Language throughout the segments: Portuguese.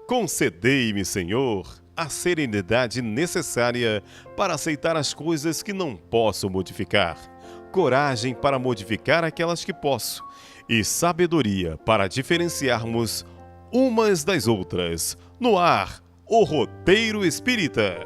Concedei-me, Senhor, a serenidade necessária para aceitar as coisas que não posso modificar, coragem para modificar aquelas que posso e sabedoria para diferenciarmos umas das outras. No ar, o Roteiro Espírita.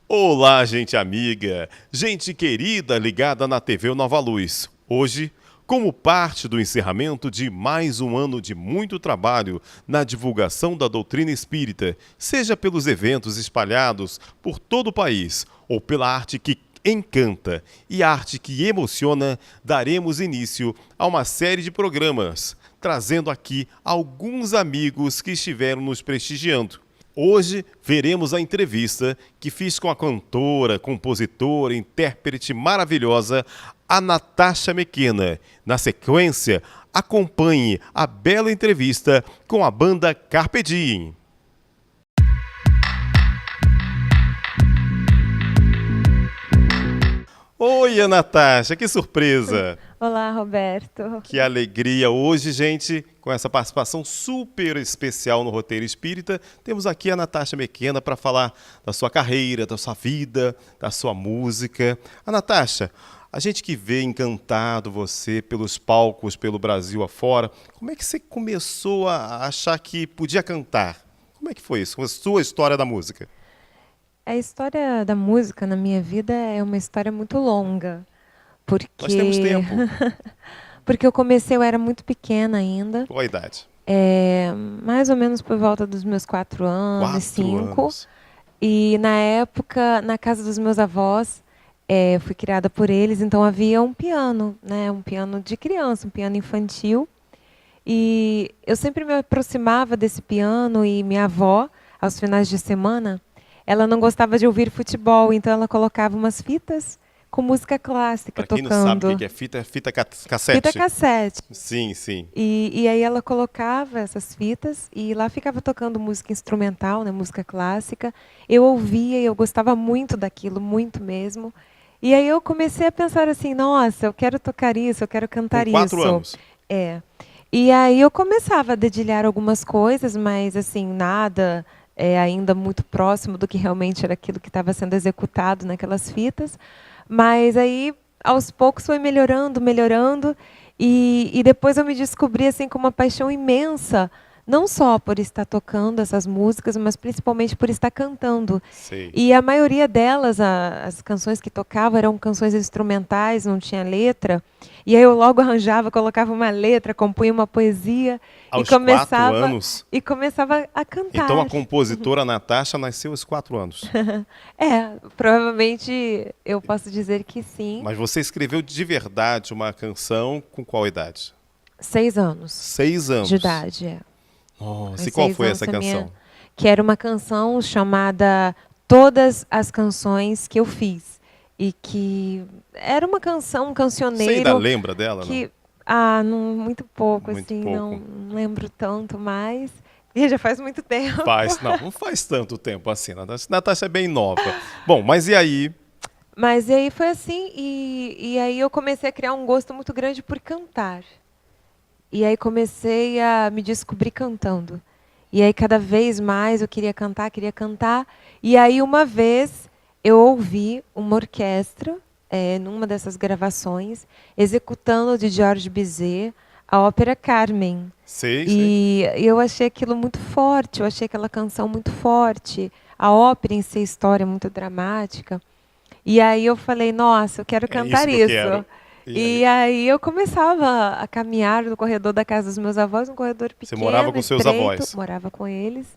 Olá, gente amiga, gente querida ligada na TV Nova Luz. Hoje, como parte do encerramento de mais um ano de muito trabalho na divulgação da doutrina espírita, seja pelos eventos espalhados por todo o país ou pela arte que encanta e arte que emociona, daremos início a uma série de programas, trazendo aqui alguns amigos que estiveram nos prestigiando. Hoje veremos a entrevista que fiz com a cantora, compositora, intérprete maravilhosa, a Natasha Mequena. Na sequência, acompanhe a bela entrevista com a banda Carpe Diem. Oi, Natasha, que surpresa! Olá, Roberto. Que alegria hoje, gente, com essa participação super especial no Roteiro Espírita. Temos aqui a Natasha Mequena para falar da sua carreira, da sua vida, da sua música. A Natasha, a gente que vê encantado você pelos palcos, pelo Brasil afora, como é que você começou a achar que podia cantar? Como é que foi isso? A sua história da música? A história da música na minha vida é uma história muito longa. Porque... Nós temos tempo. Porque eu era muito pequena ainda. Qual a idade? Mais ou menos por volta dos meus 4 anos, 5. Anos. E na época, na casa dos meus avós, eu fui criada por eles, então havia um piano, né? Um piano de criança, um piano infantil. E eu sempre me aproximava desse piano e minha avó, aos finais de semana, ela não gostava de ouvir futebol, então ela colocava umas fitas com música clássica Para quem tocando. não sabe o que é fita, é fita cassete. Fita cassete. Sim, sim. E aí ela colocava essas fitas e lá ficava tocando música instrumental, né, música clássica. Eu ouvia e eu gostava muito daquilo, muito mesmo. E aí eu comecei a pensar assim, nossa, eu quero tocar isso, eu quero cantar Com 4 isso. anos. E aí eu começava a dedilhar algumas coisas, mas assim, nada ainda muito próximo do que realmente era aquilo que estava sendo executado naquelas fitas. Mas aí, aos poucos, foi melhorando, melhorando. E depois eu me descobri assim, com uma paixão imensa, não só por estar tocando essas músicas, mas principalmente por estar cantando. Sei. E a maioria delas, as canções que tocava, eram canções instrumentais, não tinha letra. E aí eu logo arranjava, colocava uma letra, compunha uma poesia Aos e começava 4 anos? e começava a cantar. Então a compositora Natasha nasceu aos 4 anos. Provavelmente eu posso dizer que sim. Mas você escreveu de verdade uma canção com qual idade? 6 anos 6 anos. de idade, Nossa, Aos e qual 6 foi anos essa canção? que era uma canção chamada Todas as Canções que Eu Fiz. E que era uma canção, um cancioneiro. Você ainda lembra dela? Que, não, muito pouco, Muito assim, pouco. não lembro tanto mais. E já faz muito tempo. Não faz tanto tempo assim. Natasha é bem nova. Bom, mas e aí? Mas e aí foi assim, e aí eu comecei a criar um gosto muito grande por cantar. E aí comecei a me descobrir cantando. E aí cada vez mais eu queria cantar, queria cantar. E aí uma vez eu ouvi uma orquestra, numa dessas gravações, executando de Georges Bizet a ópera Carmen. Sei. E eu achei aquilo muito forte, eu achei aquela canção muito forte. A ópera em si, a história muito dramática. E aí eu falei, nossa, eu quero cantar isso que eu isso. quero. E aí eu começava a caminhar no corredor da casa dos meus avós, um corredor pequeno, Você morava com seus estreito, avós? Morava com eles.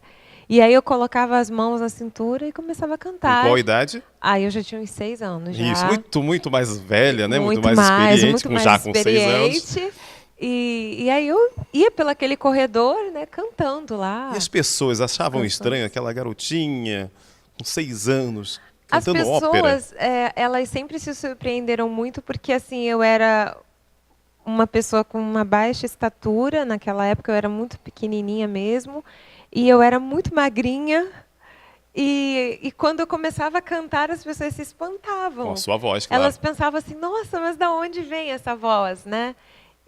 E aí eu colocava as mãos na cintura e começava a cantar. Com qual idade? Aí eu já tinha uns 6 anos. Já. Isso, muito mais velha, né? Muito Muito mais experiente, muito mais com 6 anos. experiente. E aí eu ia pelo aquele corredor, né, cantando lá. E as pessoas achavam Canções. estranho aquela garotinha com 6 anos As cantando ópera? pessoas, elas sempre se surpreenderam muito porque assim eu era uma pessoa com uma baixa estatura, naquela época eu era muito pequenininha mesmo, e eu era muito magrinha E quando eu começava a cantar, as pessoas se Com espantavam. a sua voz, claro. Elas pensavam assim, nossa, mas da onde vem essa voz, né?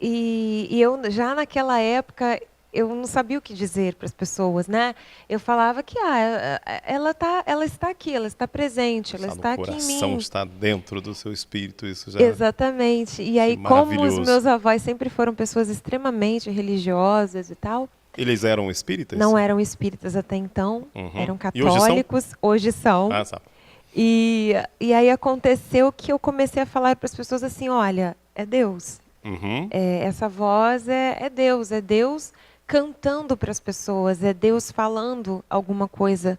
E eu já naquela época eu não sabia o que dizer para as pessoas, né? Eu falava que ela está aqui, ela está presente, ela Está no está aqui em coração, mim. está dentro do seu espírito, isso já Exatamente. E que aí, como os maravilhoso. meus avós sempre foram pessoas extremamente religiosas e tal, Eles eram espíritas? não eram espíritas até então, Uhum. eram E hoje são? católicos, hoje são. Ah, sabe. E aí aconteceu que eu comecei a falar para as pessoas assim, olha, é Deus. Uhum. Essa voz é Deus cantando para as pessoas, é Deus falando alguma coisa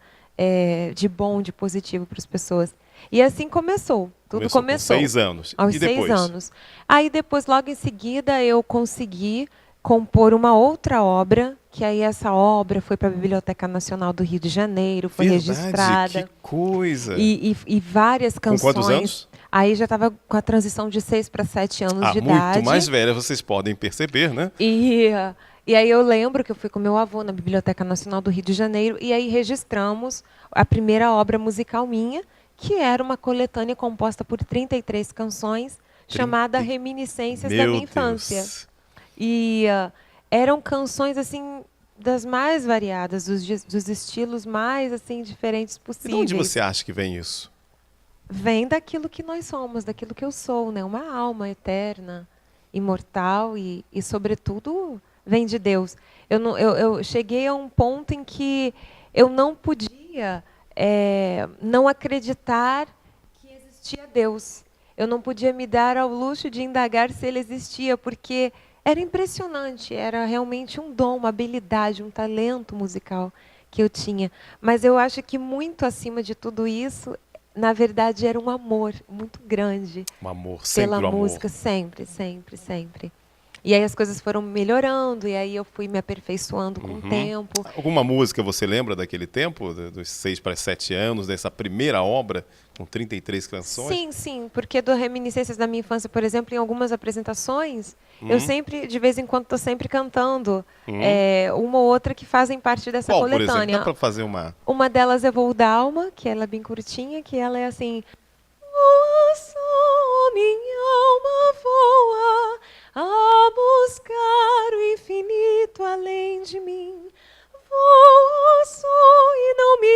de bom, de positivo para as pessoas. E assim começou, tudo começou. Com 6 anos. Aos E 6 depois? anos. Aí depois, logo em seguida, eu consegui compor uma outra obra, que aí essa obra foi para a Biblioteca Nacional do Rio de Janeiro, foi Verdade, registrada. que coisa. E várias Com canções. quantos anos? Aí já estava com a transição de 6 para 7 anos de Muito idade. mais velha, vocês podem perceber, né? E aí eu lembro que eu fui com meu avô na Biblioteca Nacional do Rio de Janeiro e aí registramos a primeira obra musical minha, que era uma coletânea composta por 33 canções, chamada Reminiscências da Minha Infância. Deus. E eram canções assim das mais variadas, dos estilos mais assim diferentes E de possíveis. onde você acha que vem isso? Vem daquilo que nós somos, daquilo que eu sou, né? Uma alma eterna, imortal e sobretudo, vem de Deus. Eu cheguei a um ponto em que eu não podia não acreditar que existia Deus. Eu não podia me dar ao luxo de indagar se ele existia, porque era impressionante, era realmente um dom, uma habilidade, um talento musical que eu tinha. Mas eu acho que muito acima de tudo isso, na verdade, era um amor muito grande Um amor, sempre pela o amor. música, sempre, sempre, sempre. E aí as coisas foram melhorando, e aí eu fui me aperfeiçoando com o tempo. Alguma música você lembra daquele tempo, dos 6 para 7 anos, dessa primeira obra, com 33 canções? Sim, sim, porque do Reminiscências da Minha Infância, por exemplo, em algumas apresentações, eu sempre, de vez em quando, estou sempre cantando uma ou outra que fazem parte dessa Qual, por exemplo? coletânea. Dá para fazer uma... Uma delas é Voo d'Alma, que ela é bem curtinha, que ela é assim... Voa só, minha alma voa, a buscar o infinito além de mim. Voa só e não me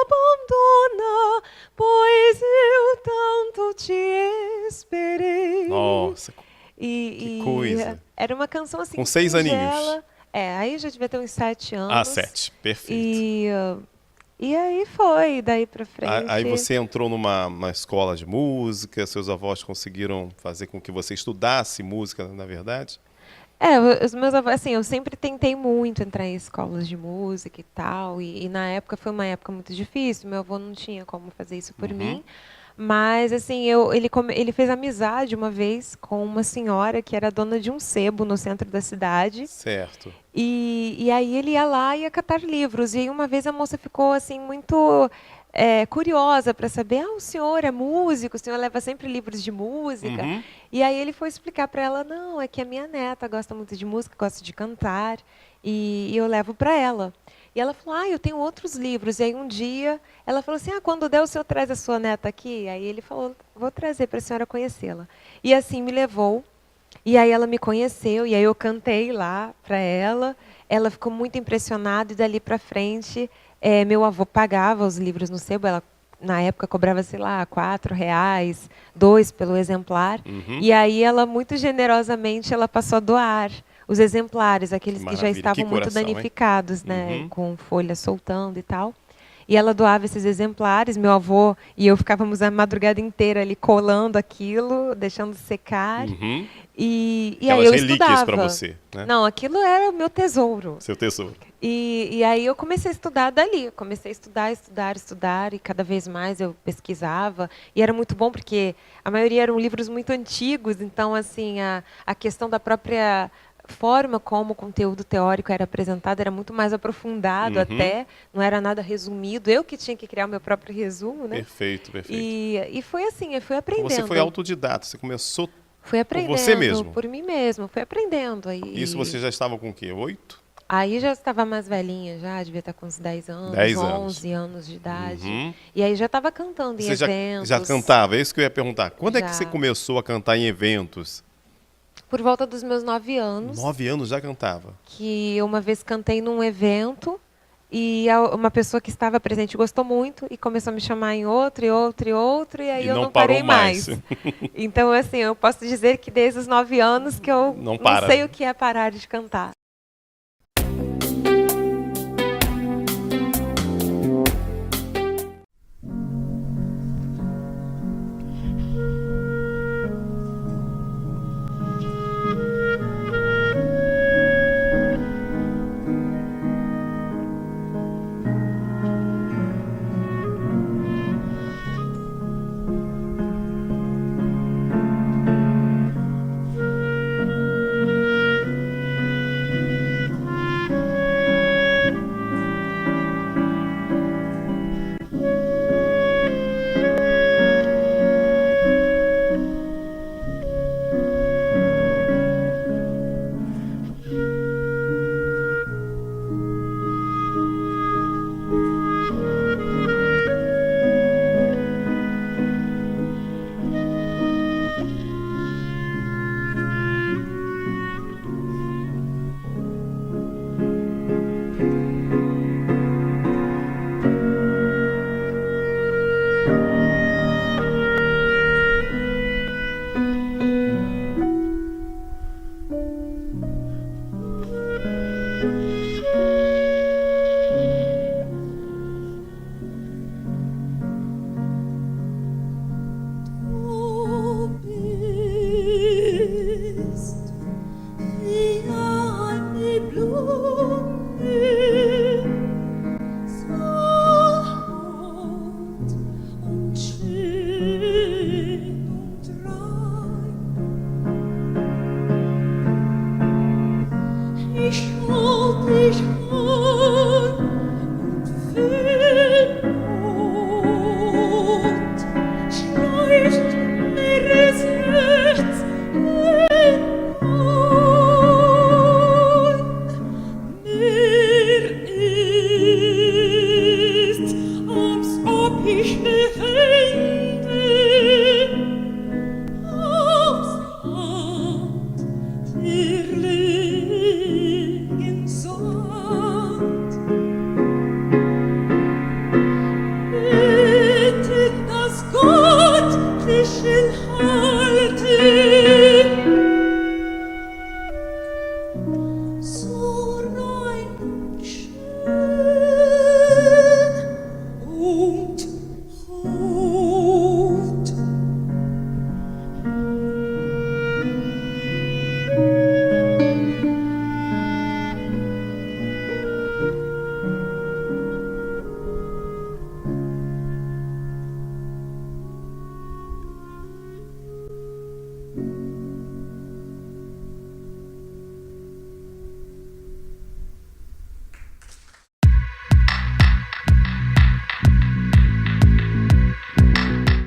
abandona, pois eu tanto te esperei. Nossa, que coisa. Era uma canção assim Com 6 singela. aninhos. Aí já devia ter uns 7 anos. Ah, 7, perfeito. E aí foi, daí pra frente. Aí você entrou numa escola de música, seus avós conseguiram fazer com que você estudasse música, na verdade? Os meus avós, assim, eu sempre tentei muito entrar em escolas de música e tal, e na época foi uma época muito difícil, meu avô não tinha como fazer isso por mim, mas, assim, ele fez amizade uma vez com uma senhora que era dona de um sebo no centro da cidade. Certo. E aí ele ia lá e ia catar livros, e aí uma vez a moça ficou, assim, muito... curiosa para saber, o senhor é músico, o senhor leva sempre livros de música. E aí ele foi explicar para ela, não, é que a minha neta gosta muito de música, gosta de cantar, e eu levo para ela. E ela falou, eu tenho outros livros. E aí um dia ela falou assim, quando der o senhor traz a sua neta aqui? Aí ele falou, vou trazer para a senhora conhecê-la. E assim me levou, e aí ela me conheceu, e aí eu cantei lá para ela. Ela ficou muito impressionada, e dali para frente... meu avô pagava os livros no sebo, ela na época cobrava, sei lá, R$4, 2 pelo exemplar. E aí ela, muito generosamente, ela passou a doar os exemplares, aqueles que já estavam muito danificados, né, com folha soltando e tal. E ela doava esses exemplares, meu avô e eu ficávamos a madrugada inteira ali colando aquilo, deixando secar. E aí eu estudava. Para você, né? Não, aquilo era o meu tesouro. Seu tesouro. E aí eu comecei a estudar dali. Eu comecei a estudar, e cada vez mais eu pesquisava. E era muito bom, porque a maioria eram livros muito antigos, então, assim, a questão da própria forma como o conteúdo teórico era apresentado era muito mais aprofundado até, não era nada resumido. Eu que tinha que criar o meu próprio resumo, né? Perfeito, perfeito. E foi assim, eu fui aprendendo. Você foi autodidata, você começou... Fui aprendendo por você mesmo? Por mim mesmo, fui aprendendo. Isso você já estava com o quê? 8? Aí já estava mais velhinha, já devia estar com uns 10 anos, 10 anos. 11 anos de idade. Uhum. E aí já estava cantando em Você eventos. já cantava? É isso que eu ia perguntar. Quando é que Já. você começou a cantar em eventos? Por volta dos meus 9 anos, 9 anos já cantava. que eu uma vez cantei num evento e uma pessoa que estava presente gostou muito e começou a me chamar em outro, e outro, e outro, e aí E eu não não parei parou mais. Então, assim, eu posso dizer que desde os 9 anos que eu Não não para. sei o que é parar de cantar.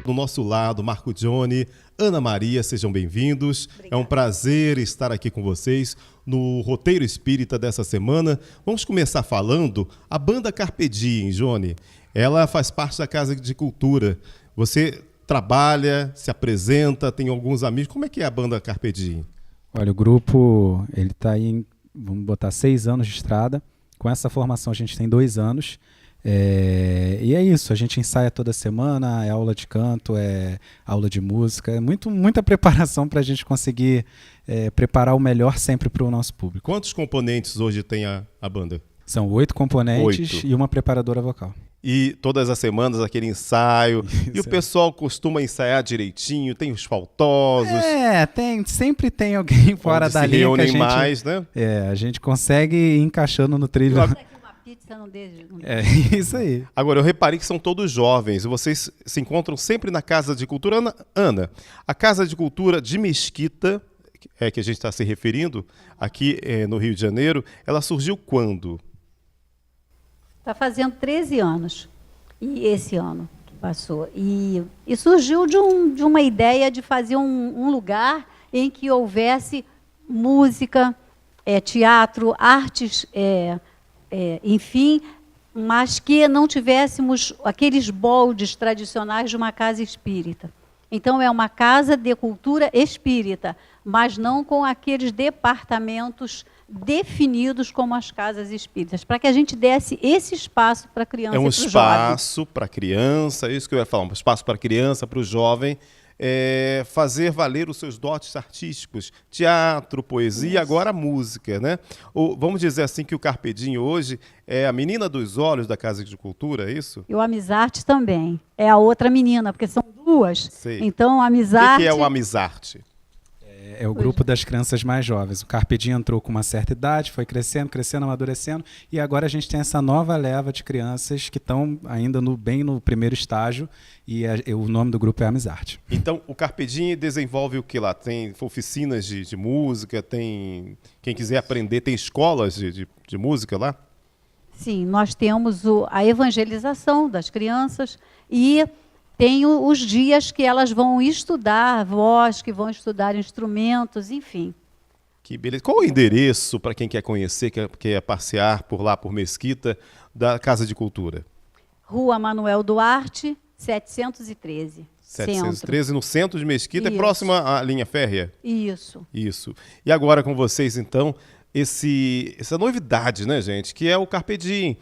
Do nosso lado, Marco Johnny, Ana Maria, sejam bem-vindos. É um prazer estar aqui com vocês no Roteiro Espírita dessa semana. Vamos começar falando a banda Carpe Diem, Johnny. Ela faz parte da Casa de Cultura. Você trabalha, se apresenta, tem alguns amigos. Como é que é a banda Carpe Diem? Olha, o grupo, ele está aí, vamos botar 6 anos de estrada. Com essa formação a gente tem 2 anos. E é isso, a gente ensaia toda semana, é aula de canto, é aula de música, é muita preparação para a gente conseguir preparar o melhor sempre para o nosso público. Quantos componentes hoje tem a banda? São 8 componentes 8. E uma preparadora vocal. E todas as semanas aquele ensaio. Isso, e o pessoal costuma ensaiar direitinho, tem os faltosos. Sempre tem alguém fora da linha que a gente, mais, né? a gente consegue ir encaixando no trilho. Pizza não deixa. É isso aí. Agora, eu reparei que são todos jovens. Vocês se encontram sempre na Casa de Cultura. Ana, a Casa de Cultura de Mesquita, que a gente está se referindo, aqui no Rio de Janeiro, ela surgiu quando? Está fazendo 13 anos. E esse ano que passou. E surgiu de uma ideia de fazer um lugar em que houvesse música, teatro, artes, enfim, mas que não tivéssemos aqueles moldes tradicionais de uma casa espírita. Então, é uma casa de cultura espírita, mas não com aqueles departamentos definidos como as casas espíritas, para que a gente desse esse espaço para a criança É um e para o jovem. espaço para a criança, é isso que eu ia falar, um espaço para a criança, para o jovem, fazer valer os seus dotes artísticos, teatro, poesia, agora a música, né? Vamos dizer assim que o Carpe Diem hoje é a menina dos olhos da Casa de Cultura, é isso? E o Amizarte também, é a outra menina, porque são duas. Sei. Então, a O Amizarte... que é o Amizarte? É o grupo das crianças mais jovens. O Carpe Diem entrou com uma certa idade, foi crescendo, crescendo, amadurecendo, e agora a gente tem essa nova leva de crianças que estão ainda bem no primeiro estágio, e o nome do grupo é Amizarte. Então, o Carpe Diem desenvolve o que lá? Tem oficinas de música, tem... Quem quiser aprender, tem escolas de música lá? Sim, nós temos a evangelização das crianças e tem os dias que elas vão estudar voz, que vão estudar instrumentos, enfim. Que beleza. Qual o endereço para quem quer conhecer, quer passear por lá, por Mesquita, da Casa de Cultura? Rua Manuel Duarte, 713. 713, Centro. no centro de Mesquita, é Isso. próximo à linha férrea? Isso. Isso. E agora com vocês, então, essa novidade, né, gente, que é o Carpe Diem.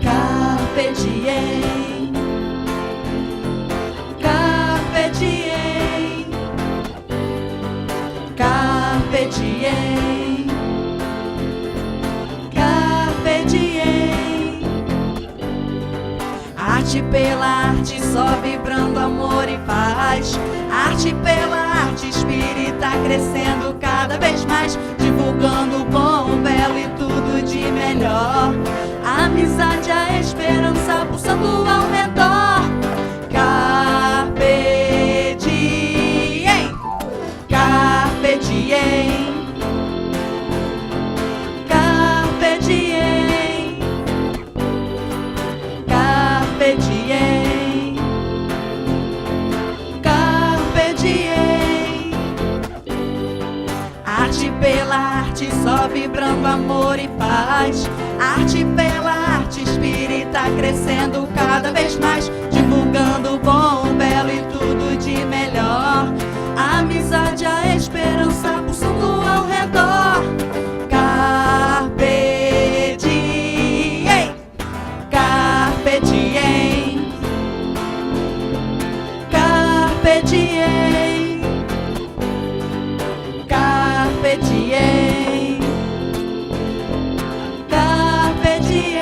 Carpe diem, carpe diem, carpe diem, carpe diem. Arte pela arte, só vibrando amor e paz. Arte pela arte, espírita crescendo cada vez mais, divulgando o bom, o belo e tudo de melhor. A amizade, a esperança pulsando ao redor. Carpe diem, carpe diem, carpe diem, carpe diem, carpe diem. Arte pela arte, só vibrando amor e paz. Arte pela arte, espírita crescendo cada vez mais, divulgando o bom, o belo e tudo de melhor. A amizade, a esperança pulsando ao redor. Carpe diem, carpe diem, carpe diem, carpe diem, carpe diem.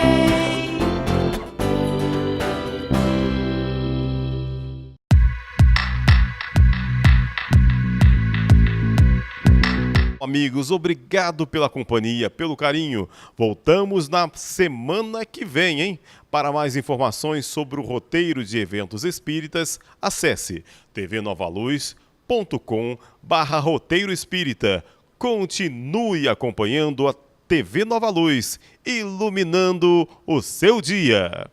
Amigos, obrigado pela companhia, pelo carinho. Voltamos na semana que vem, hein? Para mais informações sobre o roteiro de eventos espíritas, acesse tvnovaluz.com/roteiro espírita. Continue acompanhando a TV Nova Luz, iluminando o seu dia.